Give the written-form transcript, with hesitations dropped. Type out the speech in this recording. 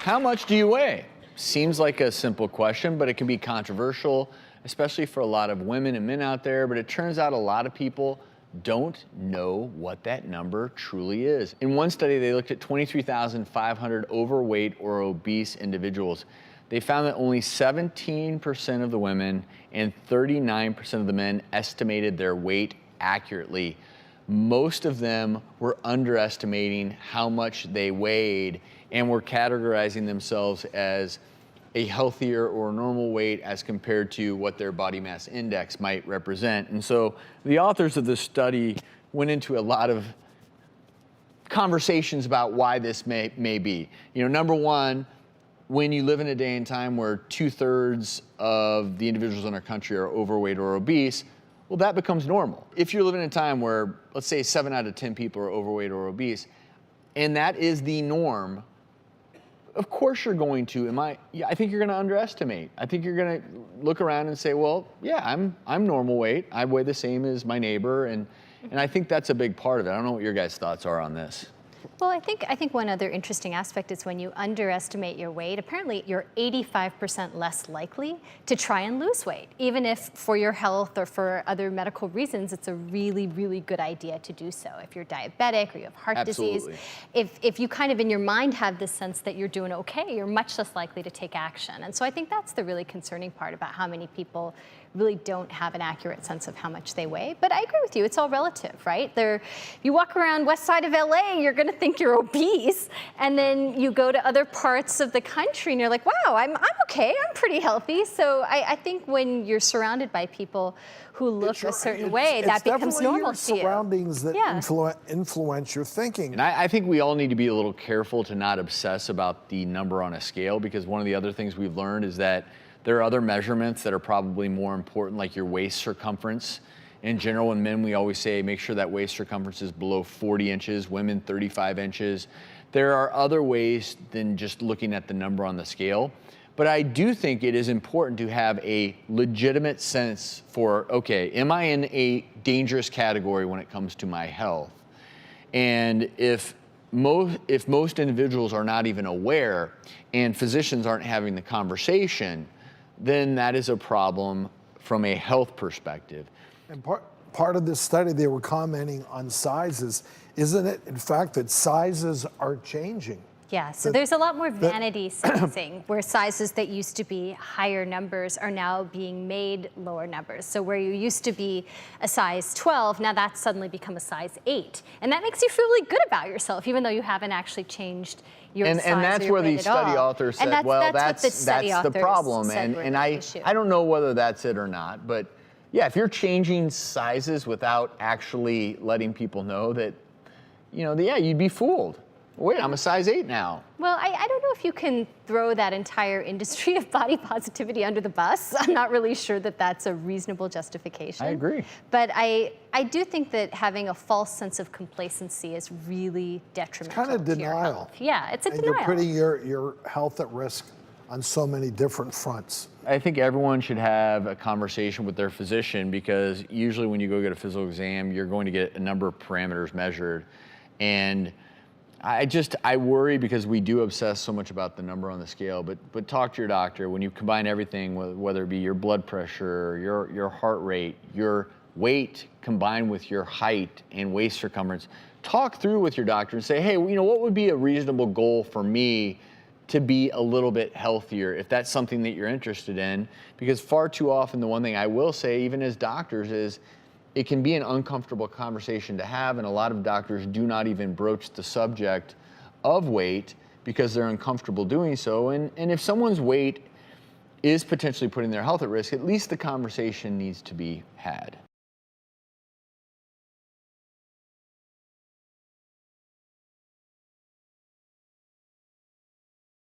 How much do you weigh? Seems like a simple question, but it can be controversial, especially for a lot of women and men out there. But it turns out a lot of people don't know what that number truly is. In one study, they looked at 23,500 overweight or obese individuals. They found that only 17% of the women and 39% of the men estimated their weight accurately. Most of them were underestimating how much they weighed and were categorizing themselves as a healthier or normal weight as compared to what their body mass index might represent. And so the authors of this study went into a lot of conversations about why this may be. You know, number one, when you live in a day and time where 2/3 of the individuals in our country are overweight or obese, well, that becomes normal. If you're living in a time where, let's say 7 out of 10 people are overweight or obese, and that is the norm, of course you're going to, I think you're gonna underestimate. I think you're gonna look around and say, well, yeah, I'm normal weight. I weigh the same as my neighbor, and I think that's a big part of it. I don't know what your guys' thoughts are on this. Well, I think one other interesting aspect is when you underestimate your weight, apparently you're 85% less likely to try and lose weight, even if for your health or for other medical reasons, it's a really, really good idea to do so. If you're diabetic or you have heart disease, if you kind of in your mind have this sense that you're doing okay, you're much less likely to take action. And so I think that's the really concerning part about how many people really don't have an accurate sense of how much they weigh. But I agree with you, it's all relative, right? You walk around west side of LA, you're gonna think you're obese, and then you go to other parts of the country and you're like, wow, I'm okay, I'm pretty healthy. So I think when you're surrounded by people who look a certain way, that becomes normal to you. It's surroundings that influence your thinking. And I think we all need to be a little careful to not obsess about the number on a scale, because one of the other things we've learned is that there are other measurements that are probably more important, like your waist circumference. In general, in men, we always say make sure that waist circumference is below 40 inches, women 35 inches. There are other ways than just looking at the number on the scale. But I do think it is important to have a legitimate sense for, okay, am I in a dangerous category when it comes to my health? And if most individuals are not even aware and physicians aren't having the conversation, then that is a problem from a health perspective. And part of this study, they were commenting on sizes. Isn't it, in fact, that sizes are changing? Yeah, so there's a lot more vanity sizing, where sizes that used to be higher numbers are now being made lower numbers. So where you used to be a size 12, now that's suddenly become a size 8. And that makes you feel really good about yourself, even though you haven't actually changed your size. And that's where the study author said, well, that's the problem. And I don't know whether that's it or not, but yeah, if you're changing sizes without actually letting people know that, yeah, you'd be fooled. Wait, I'm a size 8 now. Well, I don't know if you can throw that entire industry of body positivity under the bus. I'm not really sure that that's a reasonable justification. I agree. But I do think that having a false sense of complacency is really detrimental It's kind of to your denial. health. Yeah, it's a denial. You're putting your health at risk on so many different fronts. I think everyone should have a conversation with their physician, because usually when you go get a physical exam, you're going to get a number of parameters measured. And I worry, because we do obsess so much about the number on the scale, but talk to your doctor. When you combine everything, whether it be your blood pressure, your heart rate, your weight combined with your height and waist circumference, talk through with your doctor and say, hey, what would be a reasonable goal for me to be a little bit healthier, if that's something that you're interested in? Because far too often, the one thing I will say, even as doctors, is it can be an uncomfortable conversation to have, and a lot of doctors do not even broach the subject of weight because they're uncomfortable doing so. And if someone's weight is potentially putting their health at risk, at least the conversation needs to be had.